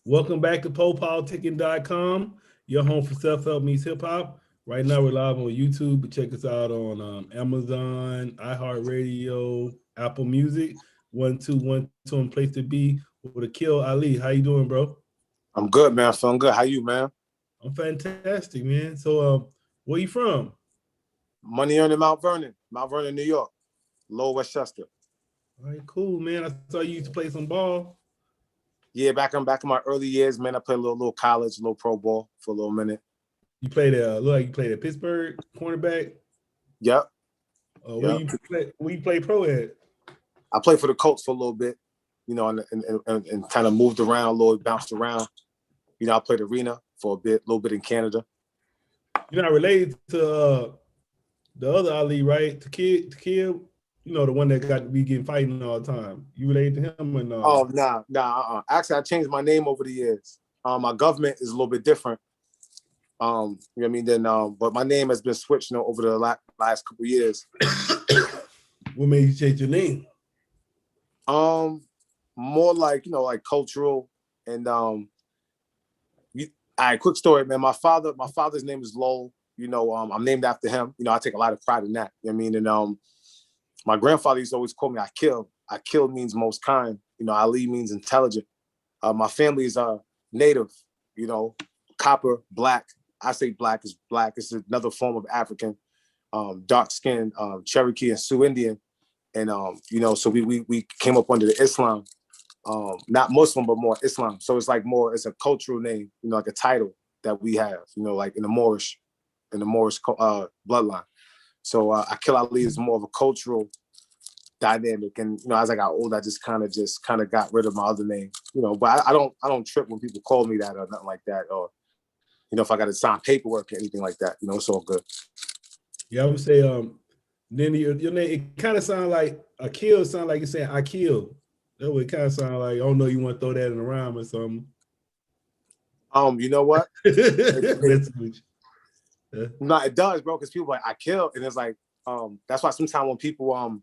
Welcome back to PoPolitickin.com, your home for self-help meets hip-hop. Right now we're live on YouTube, but check us out on Amazon, iHeartRadio, Apple Music, 1212 and place to be with Aaqil Ali. How you doing, bro? I'm good, man. Feeling good. How you, man? I'm fantastic, man. So where you from? Money earning Mount Vernon, New York, Lower Westchester. All right, cool, man. I saw you used to play some ball. Yeah, back in my early years, man. I played a little college, a little pro ball for a little minute. You played at look like you played at Pittsburgh, cornerback. Yep, Where yep. you play pro at? I played for the Colts for a little bit, and kind of moved around a little, bounced around. I played arena for a little bit in Canada. You're not related to the other Ali, right? To Kid, the one that got to be getting fighting all the time. You related to him or no? Oh, nah. Actually, I changed my name over the years. My government is a little bit different. But my name has been switched, over the last couple of years. What made you change your name? More like cultural and quick story, man. My father's name is Lowell. I'm named after him. I take a lot of pride in that. You know what I mean? And my grandfather used to always call me Aaqil. Aaqil means most kind. Ali means intelligent. My family is native, copper, black. I say black is black. It's another form of African, dark skin, Cherokee and Sioux Indian. And so we came up under the Islam, not Muslim, but more Islam. So it's it's a cultural name, like a title that we have, like in the Moorish bloodline. So Aaqil Ali is more of a cultural dynamic. And as I got older, I just kind of got rid of my other name, But I don't trip when people call me that or nothing like that, or if I got to sign paperwork or anything like that, it's all good. Yeah, I would say then your name, it kind of sounds like Aaqil, sound like you're saying I kill. That would kind of sound like, I don't know, you want to throw that in a rhyme or something. You know what? Yeah. No, it does, bro, because people are like, I kill, and it's like, that's why sometimes when people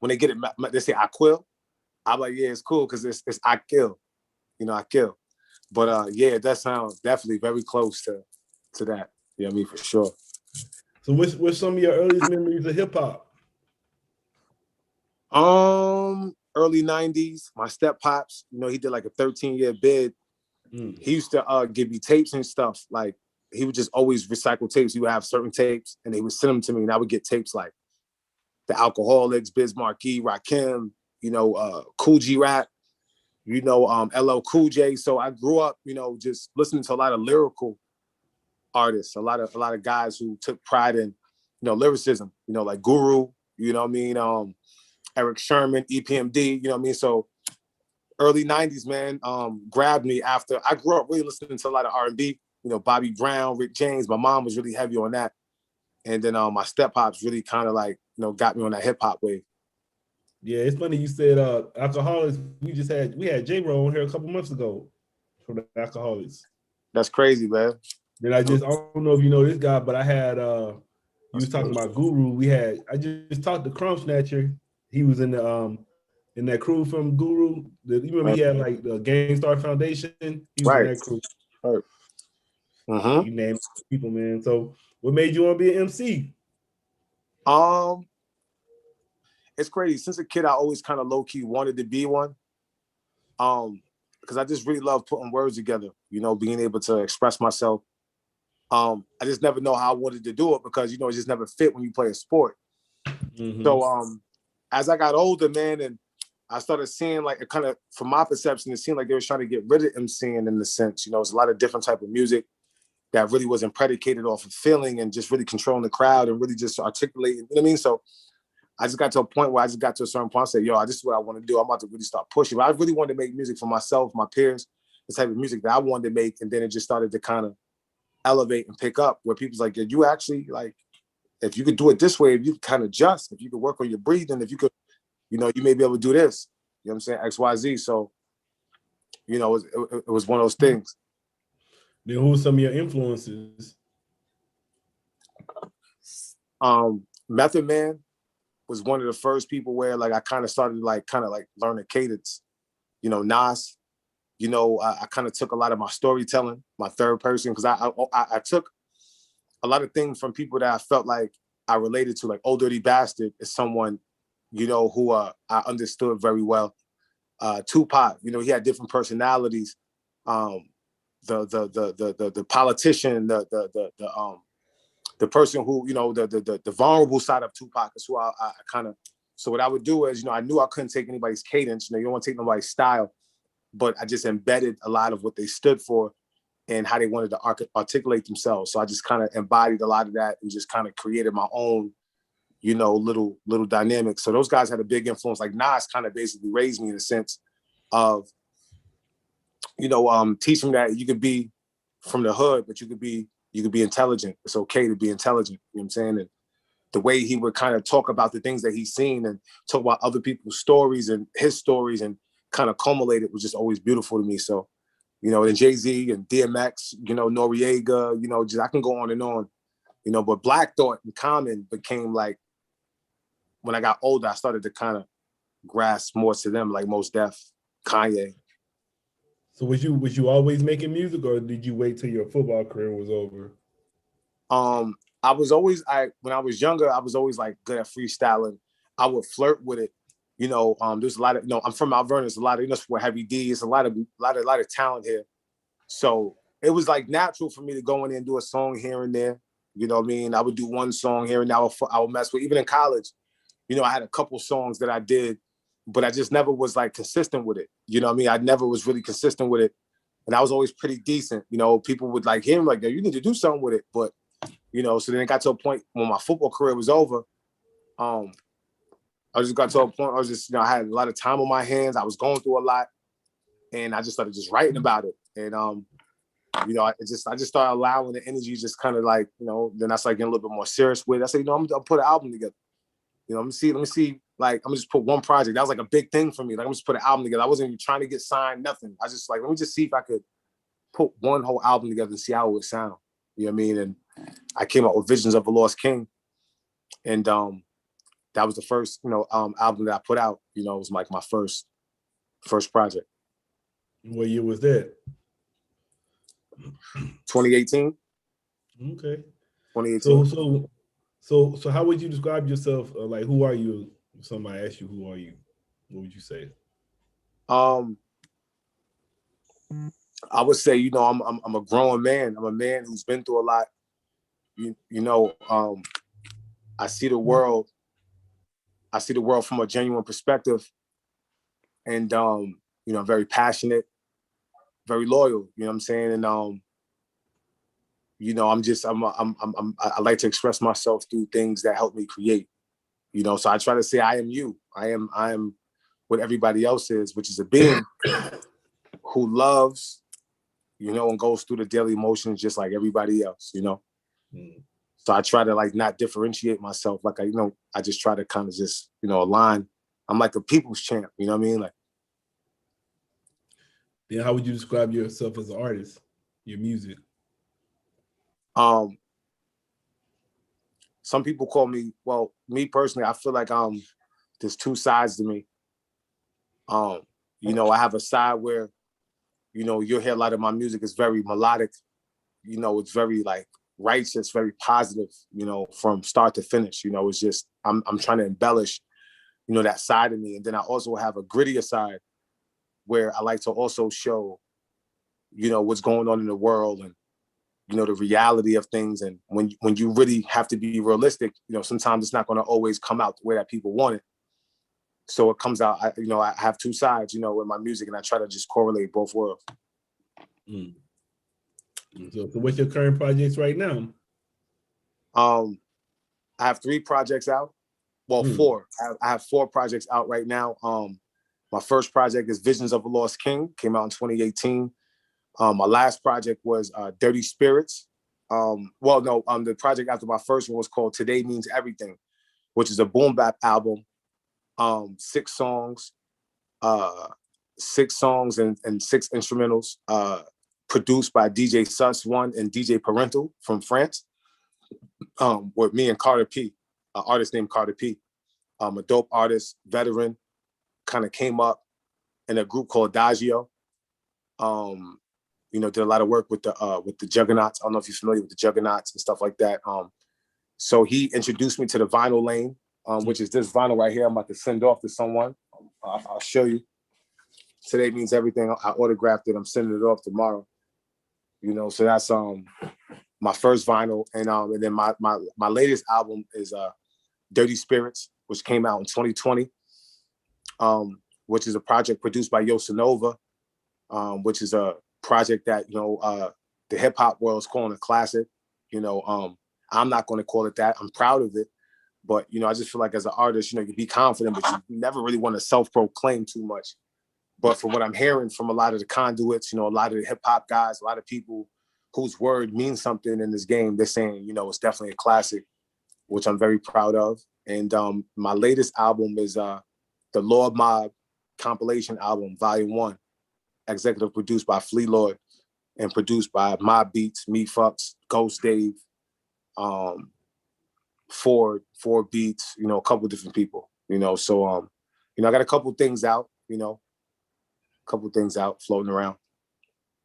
when they get it, they say I quill. I'm like, yeah, it's cool because it's I kill, I kill. But yeah, that sounds definitely very close to that. You know what I mean, for sure. So what's some of your earliest memories of hip hop? Early 90s, my step pops, he did like a 13-year bid. He used to give me tapes and stuff. Like, he would just always recycle tapes. He would have certain tapes and he would send them to me, and I would get tapes like the Alcoholics, Biz Markie, Rakim, Cool G Rap, LL Cool J. So I grew up, just listening to a lot of lyrical artists, a lot of guys who took pride in, lyricism, like Guru, Eric Sherman, EPMD, you know what I mean? So early 90s, man, grabbed me after I grew up really listening to a lot of R&B, Bobby Brown, Rick James. My mom was really heavy on that. And then my step pops really kind of like, got me on that hip hop wave. Yeah, it's funny you said Alcoholics. We had J-Ro on here a couple months ago from the Alcoholics. That's crazy, man. Then I don't know if you know this guy, but I had you was talking about Guru. I just talked to Crumb Snatcher. He was in that crew from Guru. You remember he had like the Gang Star Foundation. He was in that crew. Right. Mm-hmm. You name people, man. So what made you want to be an MC? It's crazy. Since a kid, I always kind of low-key wanted to be one. Because I just really love putting words together, being able to express myself. I just never know how I wanted to do it because, it just never fit when you play a sport. Mm-hmm. So as I got older, man, and I started seeing like it kind of, from my perception, it seemed like they were trying to get rid of MCing in the sense, it's a lot of different type of music that really wasn't predicated off of feeling and just really controlling the crowd and really just articulating, you know what I mean? So I just got to a point where I just got to a certain point. I said, this is what I want to do. I'm about to really start pushing. But I really wanted to make music for myself, my peers, the type of music that I wanted to make. And then it just started to kind of elevate and pick up where people's like, you actually, like, if you could do it this way, if you could kind of adjust, if you could work on your breathing, if you could, you may be able to do this. You know what I'm saying? X, Y, Z. So, it was one of those things. Then who are some of your influences? Method Man was one of the first people where like I kind of started like learning cadence. Nas, You know, I kind of took a lot of my storytelling, my third person, because I took a lot of things from people that I felt like I related to, like Old Dirty Bastard is someone, you know, who I understood very well. Tupac, you know, he had different personalities. The politician, the person who, you know, the vulnerable side of Tupac is who I kind of. So what I would do is, you know, I knew I couldn't take anybody's cadence. You know, you don't want to take nobody's style, but I just embedded a lot of what they stood for and how they wanted to articulate themselves. So I just kind of embodied a lot of that and just kind of created my own, you know, little dynamics. So those guys had a big influence. Like Nas kind of basically raised me in a sense of, you know, teaching that you could be from the hood, but you could be intelligent. It's okay to be intelligent. You know what I'm saying? And the way he would kind of talk about the things that he's seen and talk about other people's stories and his stories and kind of culminate it was just always beautiful to me. So, you know, and Jay-Z and DMX, you know, Noriega, you know, just I can go on and on, you know, but Black Thought and Common became like, when I got older, I started to kind of grasp more to them, like Mos Def, Kanye. So was you always making music, or did you wait till your football career was over? I was always, when I was younger, I was always like good at freestyling. I would flirt with it. You know, there's a lot of, you know, I'm from Mount Vernon. There's a lot of, you know, where Heavy D is, a lot of talent here. So it was like natural for me to go in there and do a song here and there. You know what I mean? I would do one song here and now I would mess with, even in college, you know, I had a couple songs that I did, but I just never was like consistent with it. You know what I mean? I never was really consistent with it. And I was always pretty decent. You know, people would like hear me like, you need to do something with it. But, you know, so then it got to a point when my football career was over. I just got to a point, I was just, you know, I had a lot of time on my hands. I was going through a lot and I just started just writing about it. And, you know, I just started allowing the energy just kind of like, you know, then I started getting a little bit more serious with it. I said, you know, I'll put an album together. You know, let me see, like, I'm gonna just put one project. That was like a big thing for me. Like, I'm just put an album together. I wasn't even trying to get signed, nothing. I just like, let me just see if I could put one whole album together and see how it would sound. You know what I mean? And I came up with Visions of a Lost King. And that was the first, you know, album that I put out. You know, it was like my first project. What year was that? 2018. Okay. 2018. So how would you describe yourself? Like, who are you? If somebody asked you, who are you? What would you say? I would say, you know, I'm a growing man. I'm a man who's been through a lot. You know, I see the world from a genuine perspective, and you know, very passionate, very loyal. You know what I'm saying? And you know, I like to express myself through things that help me create. You know, so I try to say I am you. I am what everybody else is, which is a being who loves, you know, and goes through the daily motions just like everybody else, you know. So I try to like not differentiate myself. Like I just try to kind of just, you know, align. I'm like a people's champ, you know what I mean? Like, then how would you describe yourself as an artist? Your music? Some people call me, well, me personally, I feel like there's two sides to me. You know, I have a side where, you know, you'll hear a lot of my music is very melodic. You know, it's very like righteous, very positive, you know, from start to finish. You know, it's just, I'm trying to embellish, you know, that side of me. And then I also have a grittier side where I like to also show, you know, what's going on in the world and, you know, the reality of things. And when you really have to be realistic, you know, sometimes it's not going to always come out the way that people want it. So it comes out, you know, I have two sides, you know, with my music, and I try to just correlate both worlds. So what's your current projects right now? I have 3 projects out. Well, 4. I have 4 projects out right now. My first project is Visions of a Lost King, came out in 2018. My last project was Dirty Spirits. The project after my first one was called Today Means Everything, which is a boom bap album. 6 songs, 6 songs and 6 instrumentals, produced by DJ Sus1 and DJ Parental from France, with me and Carter P, an artist named Carter P, a dope artist, veteran, kind of came up in a group called Dagio. You know, did a lot of work with the Juggernauts. I don't know if you're familiar with the Juggernauts and stuff like that. So he introduced me to the vinyl lane, which is this vinyl right here. I'm about to send off to someone. I'll show you. Today means everything. I autographed it. I'm sending it off tomorrow. You know, so that's my first vinyl, and then my latest album is Dirty Spirits, which came out in 2020, which is a project produced by Yosanova, which is a project that, you know, the hip hop world is calling a classic. You know, I'm not going to call it that. I'm proud of it, but you know, I just feel like as an artist, you know, you be confident, but you never really want to self-proclaim too much. But from what I'm hearing from a lot of the conduits, you know, a lot of the hip hop guys, a lot of people whose word means something in this game, they're saying, you know, it's definitely a classic, which I'm very proud of. And my latest album is the Lord Mob compilation album, Volume 1, executive produced by Flea Lord and produced by Mob Beats, Me Fucks, Ghost Dave, Four Beats, you know, a couple different people, you know. So, you know, I got a couple things out, you know, floating around.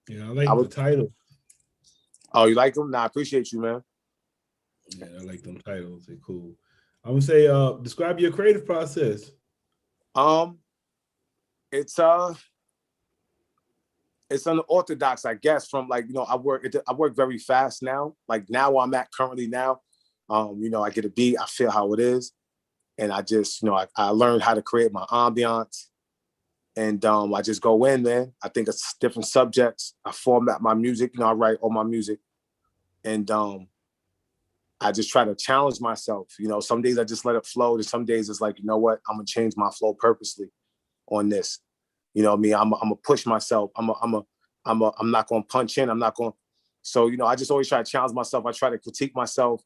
Yeah, I like the title. Oh, you like them? Nah, I appreciate you, man. Yeah, I like them titles. They're cool. I'm gonna say, describe your creative process. It's unorthodox, I guess. From like, you know, I work very fast now. Like now where I'm at currently now, you know, I get a beat, I feel how it is, and I just, you know, I learned how to create my ambiance. And I just go in, man. I think it's different subjects. I format my music, you know, I write all my music. And I just try to challenge myself. You know, some days I just let it flow. And some days it's like, you know what, I'm gonna change my flow purposely on this. You know what I mean? I'm gonna push myself. I'm not gonna punch in. I'm not gonna. So, you know, I just always try to challenge myself. I try to critique myself,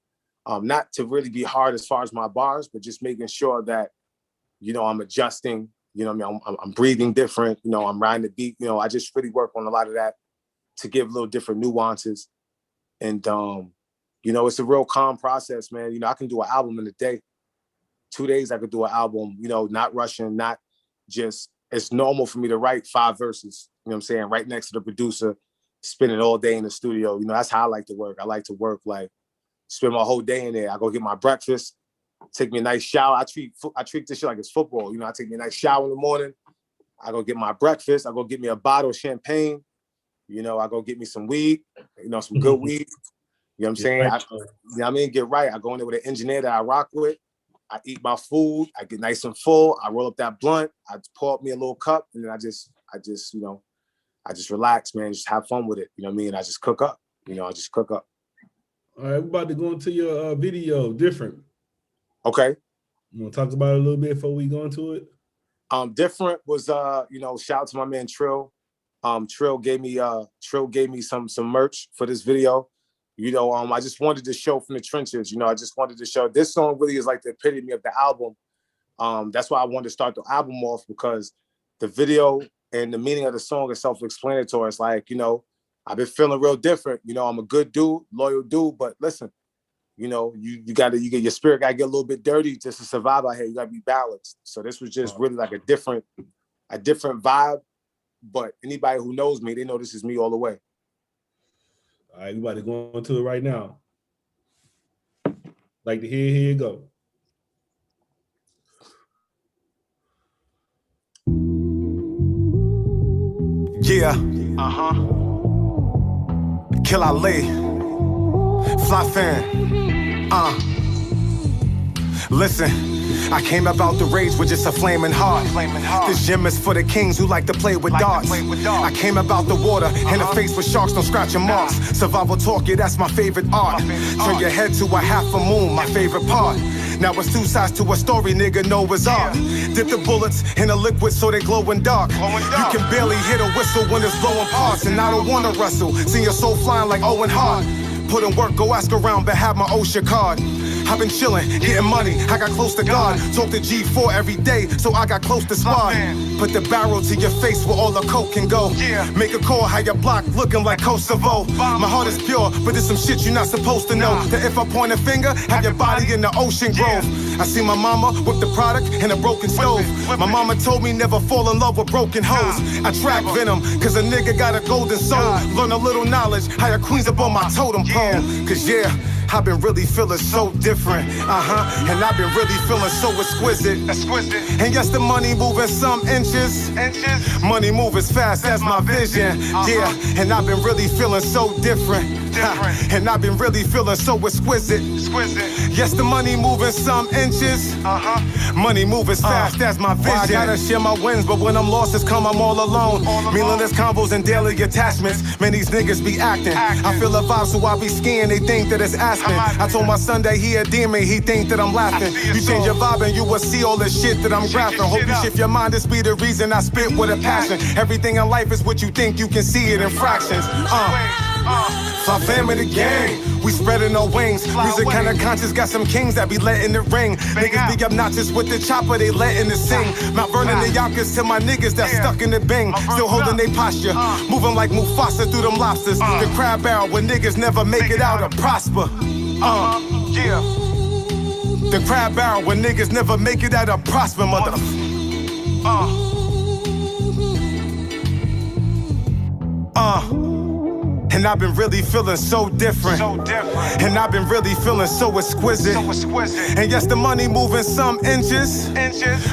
not to really be hard as far as my bars, but just making sure that, you know, I'm adjusting. You know what I mean? I'm breathing different. You know, I'm riding the beat. You know, I just really work on a lot of that to give a little different nuances. And, you know, it's a real calm process, man. You know, I can do an album in a day. 2 days, I could do an album, you know, not rushing, not just, it's normal for me to write 5 verses, you know what I'm saying? Right next to the producer, spending all day in the studio. You know, that's how I like to work. I like to work, like, spend my whole day in there. I go get my breakfast, take me a nice shower. I treat this shit like it's football. You know, I take me a nice shower in the morning. I go get my breakfast. I go get me a bottle of champagne. You know, I go get me some weed, you know, some good weed. You know what I'm saying? You know what I mean? Get right. I go in there with an engineer that I rock with. I eat my food. I get nice and full. I roll up that blunt. I pour up me a little cup, and then I just, you know, I just relax, man. Just have fun with it. You know what I mean? I just cook up. You know, I just cook up. All right, we're about to go into your video, Different. Okay. You want to talk about it a little bit before we go into it? Different was, you know, shout out to my man Trill. Trill gave me some merch for this video. You know, I just wanted to show from the trenches. You know, I just wanted to show this song really is like the epitome of the album. That's why I wanted to start the album off, because the video and the meaning of the song is self-explanatory. It's like, you know, I've been feeling real different. You know, I'm a good dude, loyal dude, but listen, you know, you get your spirit gotta get a little bit dirty just to survive out here. You gotta be balanced. So this was just really like a different vibe. But anybody who knows me, they know this is me all the way. All right, we about to go into it right now. Like to hear, here you go. Yeah. Aaqil Ali. Fly fan. Listen. I came about the rage with just a flaming heart. This gym is for the kings who like to play with darts. I came about the water in the face with sharks, don't scratch your marks. Survival talk, yeah, that's my favorite art. Turn your head to a half a moon, my favorite part. Now it's 2 sides to a story, nigga know it's art. Dip the bullets in a liquid so they glow in dark. You can barely hit a whistle when it's blowing parts. And I don't wanna wrestle, see your soul flying like Owen Hart. Put in work, go ask around, but have my OSHA card. I've been chillin', getting money, I got close to God. Talk to G4 every day, so I got close to Spot. Put the barrel to your face where all the coke can go. Make a call, how your block looking like Kosovo. My heart is pure, but there's some shit you're not supposed to know. That if I point a finger, have your body in the ocean grove. I see my mama with the product and a broken stove. My mama told me never fall in love with broken hoes. I track venom, cause a nigga got a golden soul. Learn a little knowledge, higher queens up on my totem pole. Cause yeah, I've been really feeling so different. And I've been really feeling so exquisite. And yes, the money moving some inches. Money move as fast as my vision. Yeah, and I've been really feeling so different. And I've been really feeling so exquisite. Yes, the money moving some inches. Money move as fast as my vision. I gotta share my wins, but when I'm lost, it's come I'm all alone. Meaningless combos and daily attachments. Man, these niggas be acting. I feel a vibe, so I be skiing. They think that it's Aspen. I told my son that he a demon. He think that I'm laughing. You change your vibe and you will see all the shit that I'm graphing. Hope you shift your mind. This be the reason I spit with a passion. Everything in life is what you think. You can see it in fractions. Fly fam in the gang, we spreading our wings. Music kinda conscious, got some kings that be letting it ring. Niggas be obnoxious with the chopper, they letting it sing. Mount Vernon and Yonkers to my niggas that stuck in the bing. Still holding they posture, moving like Mufasa through them lobsters. The crab barrel where niggas never make it out or prosper. The crab barrel where niggas never make it out or prosper, mother. And I've been really feeling so different. And I've been really feeling so exquisite. And yes, the money moving some inches.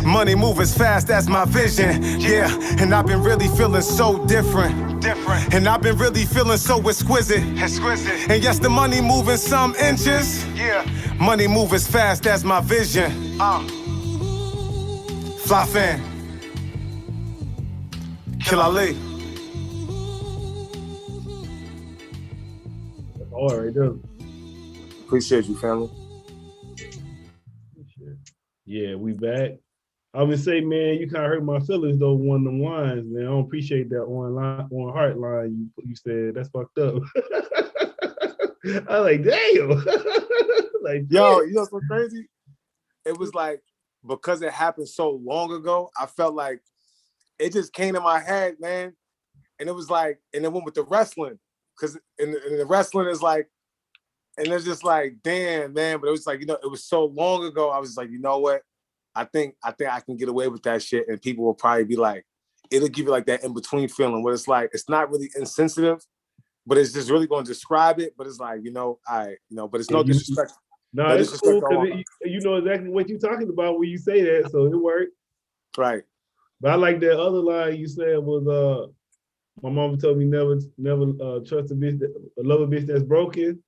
Money move as fast as my vision. Yeah, and I've been really feeling so different. And I've been really feeling so exquisite. And yes, the money moving some inches. Money move as fast as my vision. Fly fan. Aaqil Ali. All right, there. Appreciate you, family. Yeah, we back. I would say, man, you kind of hurt my feelings though. One of them lines, man. I don't appreciate that one heart line you said. That's fucked up. I was like, damn. Like, yo, you know what's so crazy? It was like, because it happened so long ago, I felt like it just came to my head, man. And it was like, and it went with the wrestling. Because in the wrestling is like, and it's just like, damn, man. But it was like, you know, it was so long ago. I was like, you know what? I think I can get away with that shit. And people will probably be like, it'll give you like that in-between feeling where it's like, it's not really insensitive, but it's just really going to describe it. But it's like, you know, but it's no disrespect. No, it's cool because you know exactly what you're talking about when you say that. So it worked. Right. But I like that other line you said was, my mama told me never trust a bitch, love a bitch that's broken.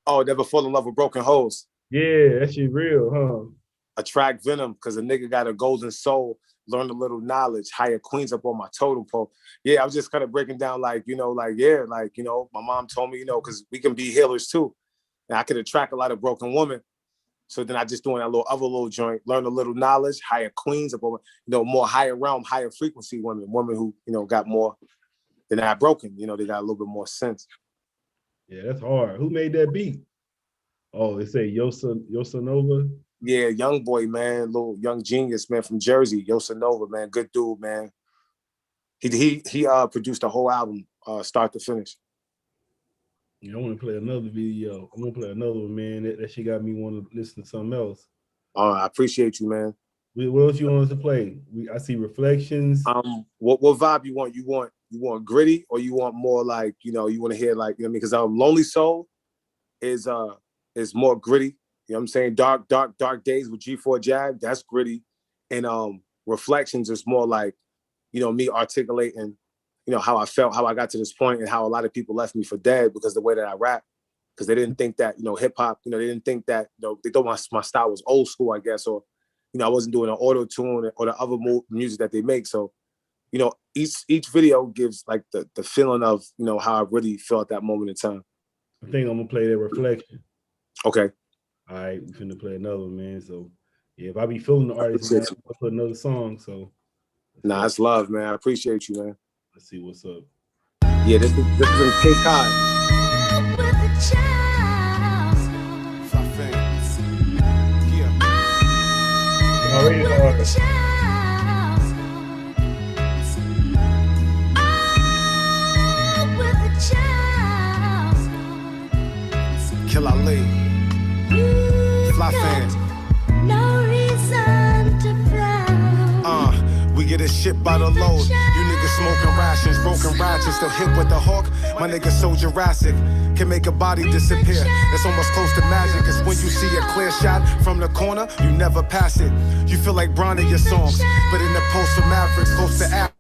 Oh, never fall in love with broken hoes. Yeah, that shit real, huh? Attract venom, because a nigga got a golden soul. Learn a little knowledge. Higher queens up on my totem pole. Yeah, I was just kind of breaking down like, you know, like, yeah, like, you know, my mom told me, you know, because we can be healers too. And I could attract a lot of broken women. So then I just doing that little joint, learn a little knowledge, higher queens up on, you know, more higher realm, higher frequency women who, you know, got more. They're not broken, you know, they got a little bit more sense. Yeah, that's hard. Who made that beat? Oh, they say Yosanova? Yeah, young boy, man, little young genius, man, from Jersey, Yosanova, man, good dude, man. He produced the whole album, start to finish. Yeah, I want to play another video. I want to play another one, man. That shit got me want to listen to something else. I appreciate you, man. What else you want us to play? I see Reflections. What vibe you want? You want gritty, or you want more like, you know, you want to hear like, you know what I mean? Because Lonely Soul is more gritty. You know what I'm saying? Dark Days with G4 Jag, that's gritty. And Reflections is more like, you know, me articulating, you know, how I felt, how I got to this point, and how a lot of people left me for dead because the way that I rap. Because they didn't think that, you know, hip hop, you know, they didn't think that, you know, they thought my style was old school, I guess, or, you know, I wasn't doing an auto tune or the other music that they make. So, you know, each video gives like the feeling of, you know, how I really felt at that moment in time. I think I'm gonna play that Reflection. Okay. All right, we're finna play another one, man. So yeah, if I be feeling the artist, man, I'll put another song. So nah, it's love, man. I appreciate you, man. Let's see what's up. Yeah, this is in King Kai. Already Aaqil Ali. Fly fans. this shit by the load. You niggas smoking rations, broken ratchets, still hit with the hawk. My nigga so Jurassic, can make a body disappear. It's almost close to magic. It's when you see a clear shot from the corner, you never pass it. You feel like Brown in your songs, but in the post for Mavericks, close to ashes,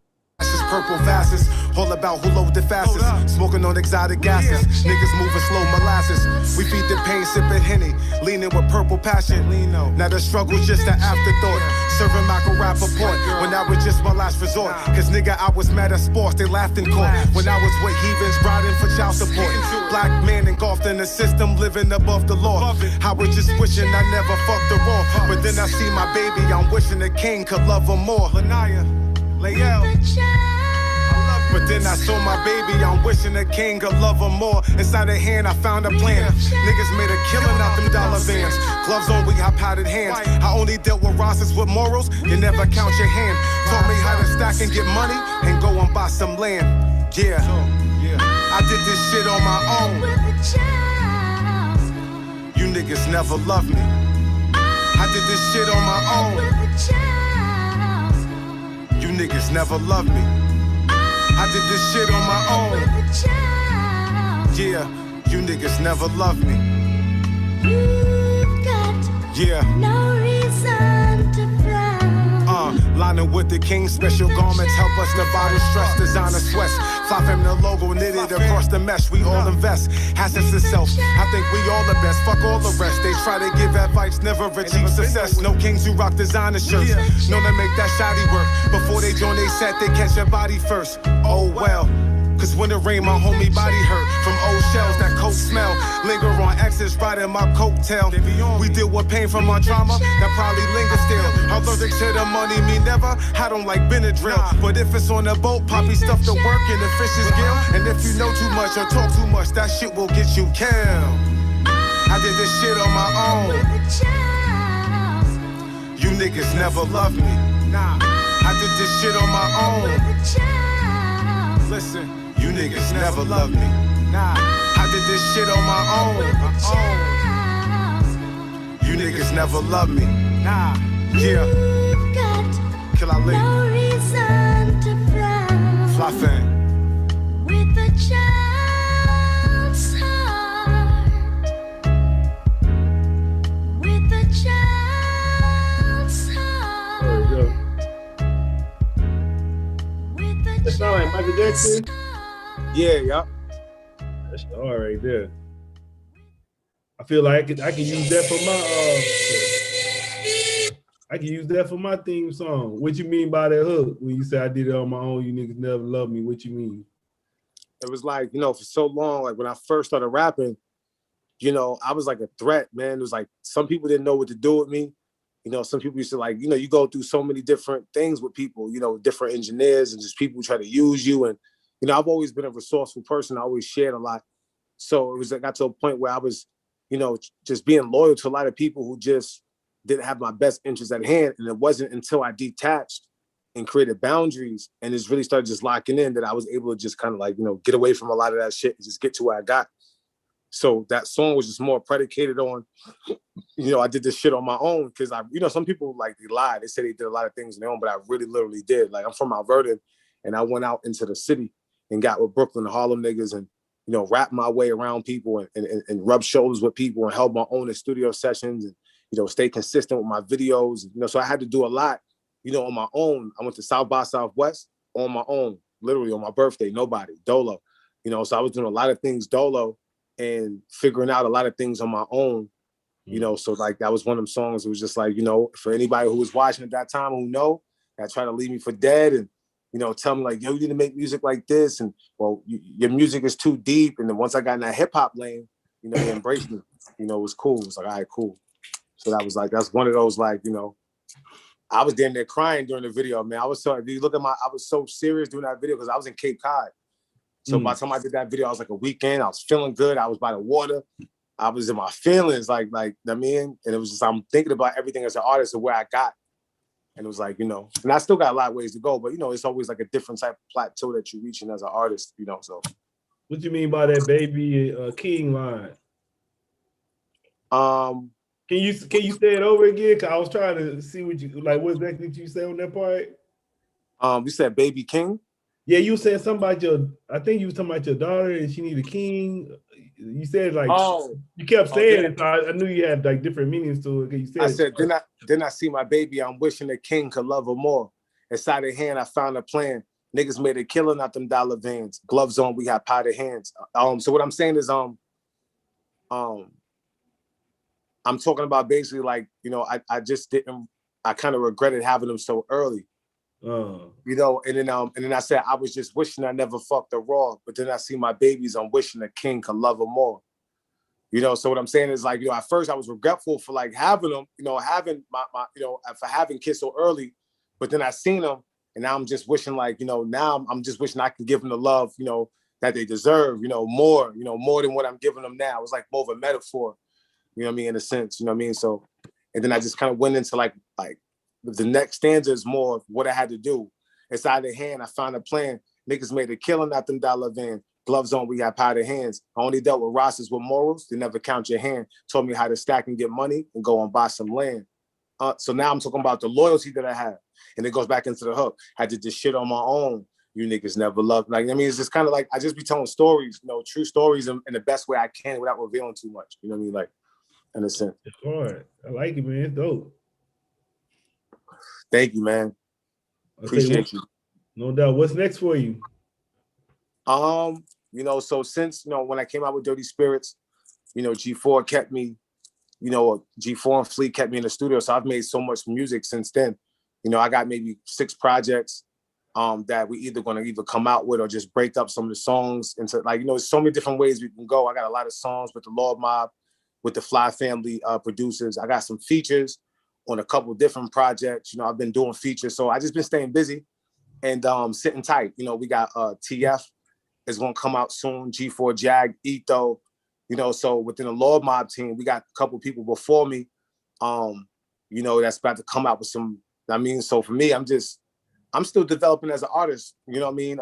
purple vases. All about who load the fastest. Smoking on exotic gases. Niggas moving slow molasses. We feed the pain, sipping Henny. Leaning with purple passion. Now the struggle's just an afterthought. Serving Michael Rappaport when that was just my last resort. Cause nigga, I was mad at sports, they laughed in court. When I was with heathens, riding for child support. Black man engulfed in the system, living above the law. I was just wishing I never fucked the raw. But then I see my baby, I'm wishing the king could love her more. Lanaya, Layel. But then I saw my baby, I'm wishing the king could love her more. Inside her hand, I found a plan. Niggas made a killing out them dollar vans. Gloves on, we have padded hands. I only dealt with rosters with morals, you never count your hand. Taught me how to stack and get money, and go and buy some land. Yeah, I did this shit on my own. You niggas never loved me. I did this shit on my own. You niggas never loved me. I did this shit on my own. Yeah, you niggas never loved me. You've got no reason to frown. Lining with the king, special garments help us to bottle stress, designer sweats. Fly from the logo knitted across the mesh, we all invest. Hazards itself, I think we all the best, fuck all the rest. They try to give advice, never achieve success. No kings who rock designer shirts, known to make that shoddy work. Before they join they set, they catch your body first. Oh well, cause when it rain, my homie body hurt. From old shells, that coat smell. Linger on exes, riding my coattail. We deal with pain from our trauma, that probably lingers still. Allergic to the money, me never. I don't like Benadryl. But if it's on a boat, poppy stuff to work in the fish's gill. And if you know too much or talk too much, that shit will get you killed. I did this shit on my own. You niggas never loved me. I did this shit on my own. Listen, you niggas never loved me. I did this shit on my own. You niggas never loved me. Yeah. Kill Ali. No reason to frown. Fly fan. With a child's heart. With a child's heart. There we go. With a That sound like Michael Jackson. Yeah. That's all right there. I feel like I can use that for my I can use that for my theme song. What you mean by that hook? When you say I did it on my own, you niggas never love me. What you mean? It was like, for so long, like when I first started rapping, I was like a threat, man. It was like some people didn't know what to do with me. Some people used to like, you go through so many different things with people, different engineers and just people who try to use you. And, I've always been a resourceful person. I always shared a lot. So it got to a point where I was, just being loyal to a lot of people who just didn't have my best interests at hand. And it wasn't until I detached and created boundaries and it's really started just locking in that I was able to just kind of like, get away from a lot of that shit and just get to where I got. So that song was just more predicated on, I did this shit on my own because some people like they lie. They say they did a lot of things on their own, but I really literally did. Like I'm from Mount Vernon and I went out into the city and got with Brooklyn and Harlem niggas and, wrapped my way around people and rubbed shoulders with people and held my own in studio sessions and, stay consistent with my videos. So I had to do a lot, on my own. I went to South by Southwest on my own, literally on my birthday, nobody, dolo. So I was doing a lot of things dolo and figuring out a lot of things on my own, so like that was one of them songs. It was just like, for anybody who was watching at that time who that tried to leave me for dead and, tell me like, yo, you need to make music like this. And well, your music is too deep. And then once I got in that hip hop lane, they embraced me, it was cool. It was like, all right, cool. So that was like, that's one of those, like, I was damn there crying during the video, man. I was so, if you look at I was so serious doing that video because I was in Cape Cod. So by the time I did that video, I was like a weekend. I was feeling good. I was by the water. I was in my feelings, like I mean, and it was just, I'm thinking about everything as an artist and where I got. And it was like, and I still got a lot of ways to go, but it's always like a different type of plateau that you're reaching as an artist, so. What you mean by that baby King line? Can you say it over again? Cause I was trying to see what exactly did you say on that part? You said Baby King? Yeah, you said something about your. I think you was talking about your daughter, and she need a king. You said like you kept saying it, so I knew you had like different meanings to it. You said I said, then I see my baby. I'm wishing the king could love her more. Inside her hand, I found a plan. Niggas made a killing out them dollar vans. Gloves on, we got powder hands. So what I'm saying is, I'm talking about basically like, you know, I just didn't. I kind of regretted having them so early. You know, and then I said I was just wishing I never fucked her raw. But then I see my babies. I'm wishing the king could love her more. You know, so what I'm saying is like, you know, at first I was regretful for like having them, you know, having my you know, for having kids so early, but then I seen them and now I'm just wishing like, you know, now I'm just wishing I can give them the love, you know, that they deserve, you know, more than what I'm giving them now. It's like more of a metaphor, you know what I mean, in a sense, you know what I mean? So, and then I just kind of went into like the next stanza is more of what I had to do. Inside the hand, I found a plan. Niggas made a killing out them dollar van. Gloves on, we got powder hands. I only dealt with rosters with morals. They never count your hand. Told me how to stack and get money and go and buy some land. So now I'm talking about the loyalty that I have. And it goes back into the hook. I did this shit on my own. You niggas never loved. Like, I mean, it's just kind of like, I just be telling stories, you know, true stories in the best way I can without revealing too much. You know what I mean? Like, in a sense. it's hard. I like it, man. It's dope. Thank you, man. Appreciate you. No doubt. What's next for you? You know, so since, you know, when I came out with Dirty Spirits, you know, G4 kept me, you know, G4 and Fleet kept me in the studio. So I've made so much music since then. You know, I got maybe 6 projects that we either going to either come out with or just break up some of the songs into, like, you know, there's so many different ways we can go. I got a lot of songs with the Lord Mob, with the Fly Family producers. I got some features on a couple different projects. You know, I've been doing features. So I just been staying busy and sitting tight. You know, we got TF is going to come out soon, G4 Jag, Etho. You know, so within the Lord Mob team, we got a couple people before me, you know, that's about to come out with some, I mean, so for me, I'm still developing as an artist, you know what I mean?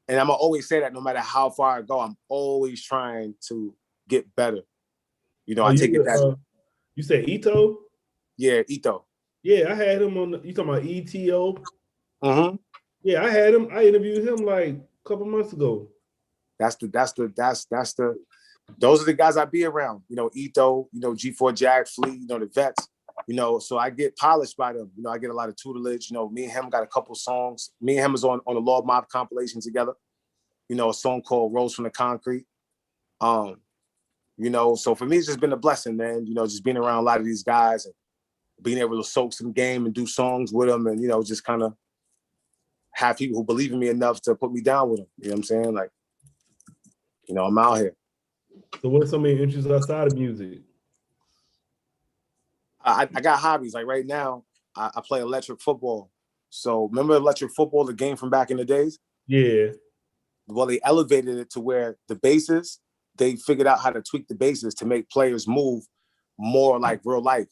And I'm gonna always say that no matter how far I go, I'm always trying to get better. You know, I take it that. You said Ito? Yeah, Etho. Yeah, I had him on, you talking about ETO? Mm-hmm. Yeah, I had him, I interviewed him like a couple months ago. Those are the guys I be around, you know, Etho, you know, G4 Jag, Fleet, you know, the vets, you know, so I get polished by them. You know, I get a lot of tutelage. You know, me and him got a couple songs. Me and him was on the Lord Mob compilation together, you know, a song called Rose from the Concrete. You know, so for me, it's just been a blessing, man, you know, just being around a lot of these guys and being able to soak some game and do songs with them and, you know, just kind of have people who believe in me enough to put me down with them. You know what I'm saying? Like, you know, I'm out here. So what are some of your interests outside of music? I got hobbies. Like right now, I play electric football. So remember electric football, the game from back in the days? Yeah. Well, they elevated it to where the bases, they figured out how to tweak the bases to make players move more like real life.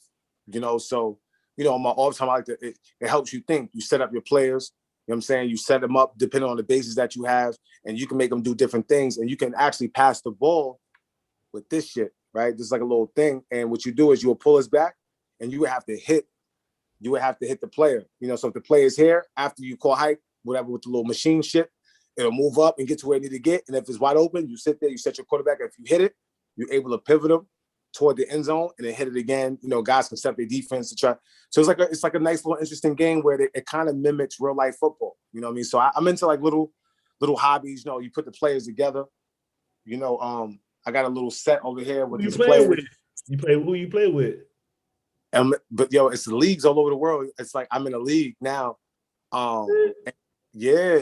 You know, so, you know, on my off time, I like to, it helps you think. You set up your players, you know what I'm saying? You set them up depending on the bases that you have, and you can make them do different things, and you can actually pass the ball with this shit, right? This is like a little thing. And what you do is you will pull us back, and you would have to hit the player. You know, so if the player is here, after you call hike, whatever with the little machine shit, it'll move up and get to where it need to get. And if it's wide open, you sit there, you set your quarterback. If you hit it, you're able to pivot them toward the end zone and then hit it again. You know, guys can set their defense to try. So it's like a nice little interesting game where it kind of mimics real life football. You know what I mean? So I'm into like little hobbies. You know, you put the players together. You know, I got a little set over here with these players. Who you play with? But yo, it's the leagues all over the world. It's like I'm in a league now. Yeah,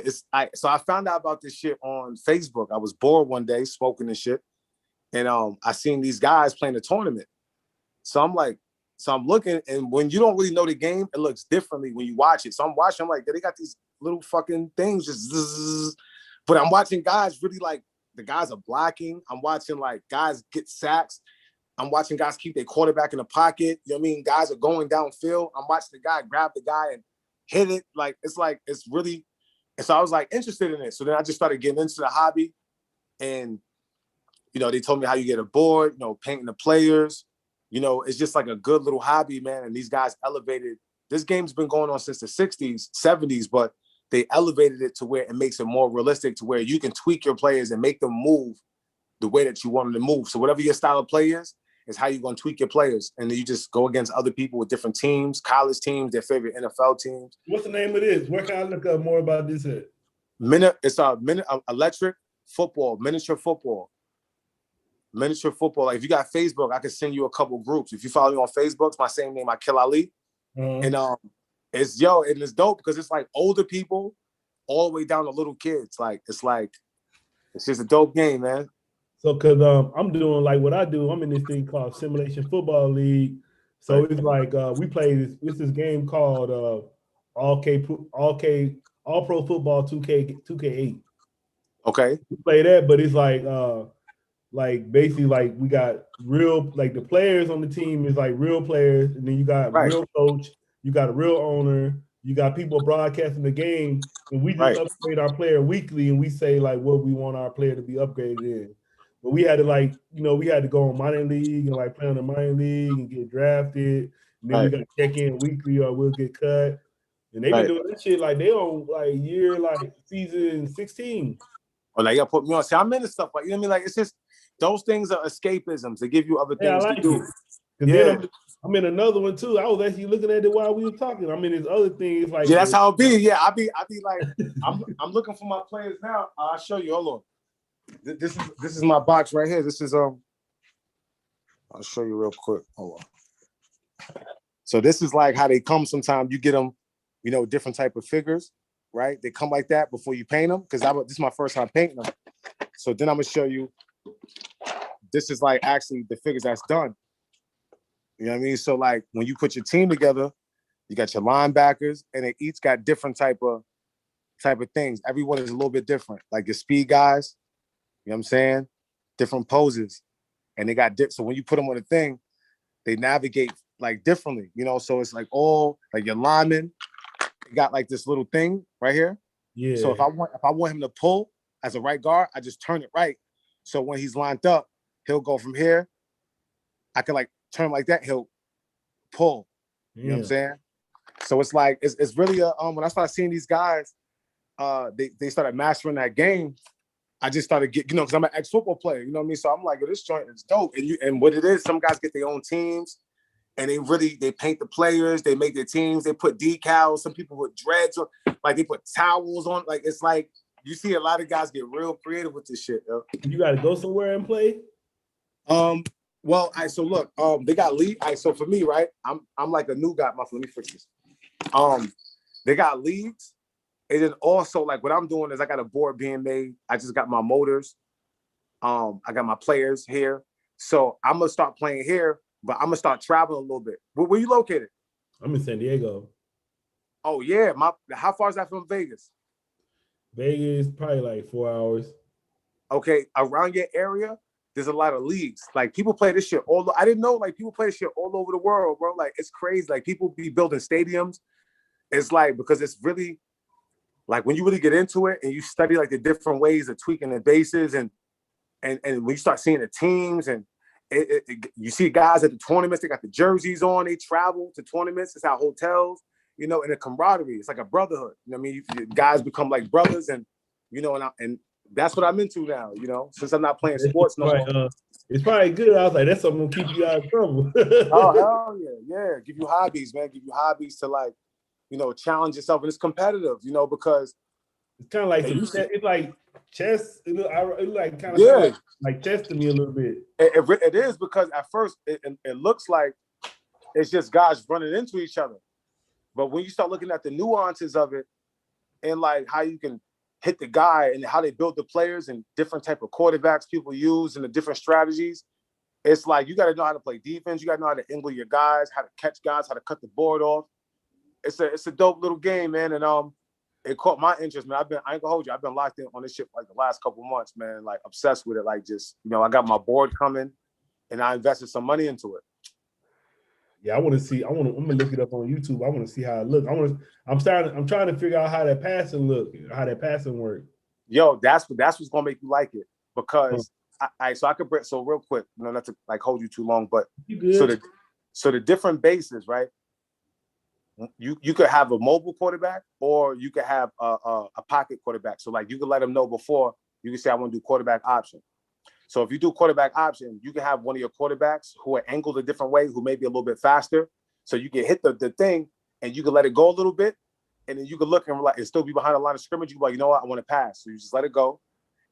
so I found out about this shit on Facebook. I was bored one day smoking and shit. And I seen these guys playing a tournament. So I'm looking, and when you don't really know the game, it looks differently when you watch it. So I'm watching, I'm like, they got these little fucking things just zzz. But I'm watching guys really like, the guys are blocking. I'm watching like guys get sacks. I'm watching guys keep their quarterback in the pocket. You know what I mean? Guys are going downfield. I'm watching the guy grab the guy and hit it. It's really, and so I was like interested in it. So then I just started getting into the hobby, and you know, they told me how you get a board, you know, painting the players. You know, it's just like a good little hobby, man. And these guys elevated this game's been going on since the 60s, 70s, but they elevated it to where it makes it more realistic to where you can tweak your players and make them move the way that you want them to move. So whatever your style of play is how you're going to tweak your players. And then you just go against other people with different teams, college teams, their favorite NFL teams. What's the name of this? Where can I look up more about this at? It's electric football, miniature football. Miniature football. Like if you got Facebook, I can send you a couple groups. If you follow me on Facebook, it's my same name, Aaqil Ali. And it's and it's dope because it's like older people all the way down to little kids. It's just a dope game, man. So cause I'm doing like what I do, I'm in this thing called Simulation Football League. So it's like we play this game called All Pro Football 2K8. Okay. We play that, but it's like basically like we got real, like the players on the team is like real players, and then you got real coach, you got a real owner, you got people broadcasting the game, and we just upgrade our player weekly, and we say like what we want our player to be upgraded in. But we had to we had to go on minor league and like play on the minor league and get drafted, and then we got to check in weekly or we'll get cut. And they've been doing that shit like they on season 16. Or like, you put me on. See, I'm into stuff like, you know what I mean? Like, it's just, those things are escapisms. They give you other things to do. Then I'm in another one too. I was actually looking at it while we were talking. I mean, there's other things like that's how it be. Yeah, I be like, I'm looking for my players now. I'll show you. Hold on. This is my box right here. This is I'll show you real quick. Hold on. So this is like how they come. Sometimes you get them, different type of figures, right? They come like that before you paint them because this is my first time painting them. So then I'm gonna show you. This is like actually the figures that's done. You know what I mean? So like when you put your team together, you got your linebackers, and they each got different type of things. Everyone is a little bit different. Like your speed guys. You know what I'm saying? Different poses. And they got so when you put them on a thing, they navigate like differently, so it's like all like your lineman, they got like this little thing right here. Yeah. So if I want him to pull as a right guard, I just turn it right. So when he's lined up, he'll go from here. I can like turn like that, he'll pull. You know what I'm saying? So it's like it's really when I started seeing these guys, they started mastering that game. I just started getting, because I'm an ex-football player, you know what I mean? So I'm like, this joint is dope. And what it is, some guys get their own teams, and they paint the players, they make their teams, they put decals, some people put dreads on, like they put towels on. Like it's like you see a lot of guys get real creative with this shit, yo. You gotta go somewhere and play? Well, so look, they got league. So for me, right, I'm like a new guy. Let me fix this. They got leagues. And then also, like, what I'm doing is I got a board being made. I just got my motors. I got my players here. So I'm going to start playing here, but I'm going to start traveling a little bit. Where you located? I'm in San Diego. Oh, yeah. How far is that from Vegas? Vegas, probably like 4 hours. Okay. Around your area, there's a lot of leagues. Like, people play this shit I didn't know, like, people play this shit all over the world, bro. Like, it's crazy. Like, people be building stadiums. It's like, because it's really... Like when you really get into it and you study like the different ways of tweaking the bases and when you start seeing the teams and you see guys at the tournaments, they got the jerseys on, they travel to tournaments, it's at hotels, and a camaraderie. It's like a brotherhood. You know what I mean? Guys become like brothers and, and that's what I'm into now, since I'm not playing sports no more. It's probably good. I was like, that's something gonna keep you out of trouble. Oh, hell yeah. Yeah. Give you hobbies, man. Give you hobbies to like, challenge yourself, and it's competitive, because it's kind of like it's like chess. It like kind of like chess to me a little bit. It is, because at first it looks like it's just guys running into each other, but when you start looking at the nuances of it and like how you can hit the guy and how they build the players and different type of quarterbacks people use and the different strategies, it's like you got to know how to play defense, you got to know how to angle your guys, how to catch guys, how to cut the board off. It's a dope little game, man, and it caught my interest, man. I ain't gonna hold you. I've been locked in on this shit for like the last couple months, man. Like obsessed with it. Like just I got my board coming, and I invested some money into it. Yeah, I'm gonna look it up on YouTube. I want to see how it looks. I'm trying to figure out how that passing look, how that passing work. Yo, that's what's gonna make you like it, because I could break real quick, not to like hold you too long, but so the different bases, right? you could have a mobile quarterback, or you could have a pocket quarterback. So like you could let them know before. You can say, I want to do quarterback option. So if you do quarterback option, you can have one of your quarterbacks who are angled a different way, who may be a little bit faster. So you can hit the thing and you can let it go a little bit. And then you can look and like and still be behind the line of scrimmage. You be like, you know what, I want to pass. So you just let it go.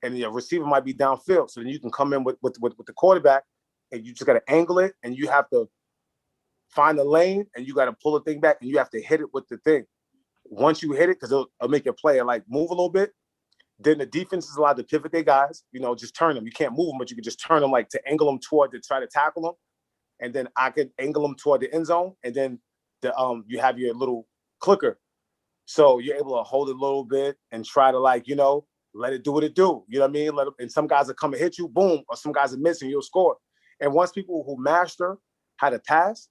And your receiver might be downfield. So then you can come in with the quarterback and you just got to angle it, and you have to find the lane, and you got to pull the thing back, and you have to hit it with the thing. Once you hit it, because it'll make your player like move a little bit, then the defense is allowed to pivot their guys, just turn them. You can't move them, but you can just turn them like to angle them toward to try to tackle them. And then I could angle them toward the end zone. And then you have your little clicker. So you're able to hold it a little bit and try to let it do what it do. You know what I mean? And some guys will come and hit you, boom, or some guys are missing, you'll score. And once people who master how to pass,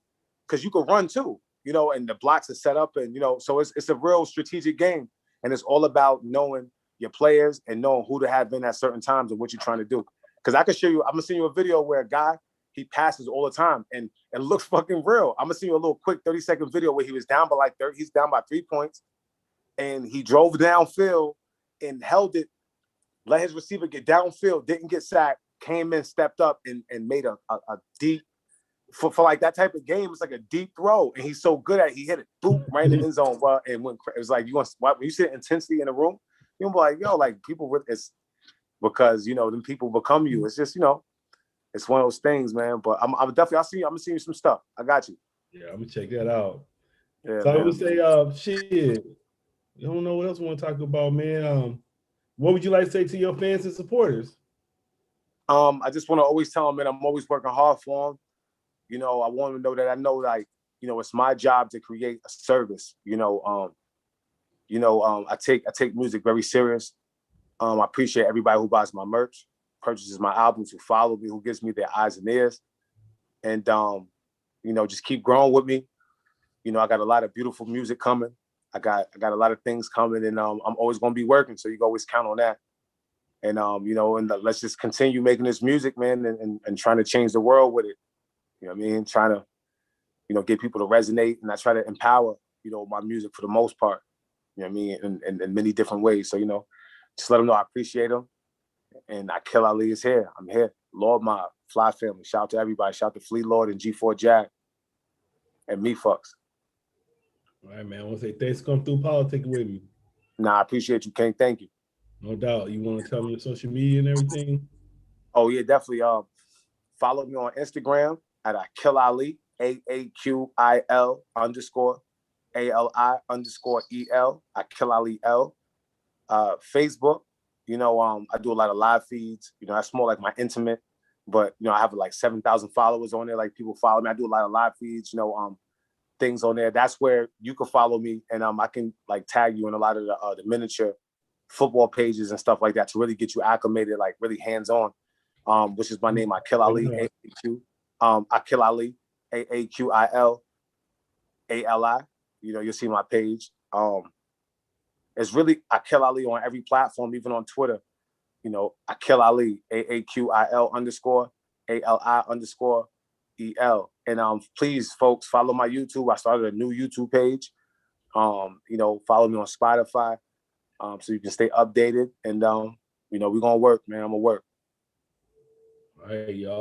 because you can run too, and the blocks are set up, and so it's a real strategic game, and it's all about knowing your players and knowing who to have in at certain times and what you're trying to do. Because I can show you, I'm gonna send you a video where a guy, he passes all the time and it looks fucking real. I'm gonna send you a little quick 30-second video where he was down by he's down by 3 points, and he drove downfield and held it, let his receiver get downfield, didn't get sacked, came in, stepped up, and made a deep, for like that type of game, it's like a deep throw, and he's so good at it, he hit it, boop, right in the end zone, bro, and it was like, when you see intensity in the room, you'll be like, yo, like people, it's because, them people become you. It's just, it's one of those things, man, but I'm definitely, I'm gonna see you some stuff. I got you. Yeah, I'm gonna check that out. Yeah, so man. I would say, shit, I don't know what else we want to talk about, man. What would you like to say to your fans and supporters? I just want to always tell them, man, I'm always working hard for them. I want them to know that I know, like, it's my job to create a service. I take music very serious. I appreciate everybody who buys my merch, purchases my albums, who follow me, who gives me their eyes and ears, and just keep growing with me. I got a lot of beautiful music coming. I got a lot of things coming, and I'm always gonna be working. So you can always count on that. And let's just continue making this music, man, and trying to change the world with it. You know what I mean? Trying to, get people to resonate, and I try to empower, my music for the most part. You know what I mean? In many different ways. So, just let them know I appreciate them. And Aaqil Ali is here. I'm here. Lord Mob, Fly Family. Shout out to everybody. Shout out to Flea Lord and G4 Jag. And me fucks. All right, man. I want to say thanks for coming through politicking with me. Nah, I appreciate you, King. Thank you. No doubt. You want to tell me your social media and everything? Oh, yeah, definitely. Follow me on Instagram at Aaqil Ali, AAQIL _ALI_EL, Aaqil Ali L. Facebook, I do a lot of live feeds. That's more like my intimate, but I have like 7,000 followers on there. Like, people follow me. I do a lot of live feeds, things on there. That's where you can follow me, and I can like tag you in a lot of the miniature football pages and stuff like that to really get you acclimated, like really hands-on. Which is my name, Aaqil Ali, AAQ. Aaqil Ali, AAQIL ALI. You'll see my page. It's really Aaqil Ali on every platform, even on Twitter. Aaqil Ali, AAQIL _ALI_EL. And please, folks, follow my YouTube. I started a new YouTube page. Follow me on Spotify, so you can stay updated. And we're gonna work, man. I'm gonna work. All right, y'all.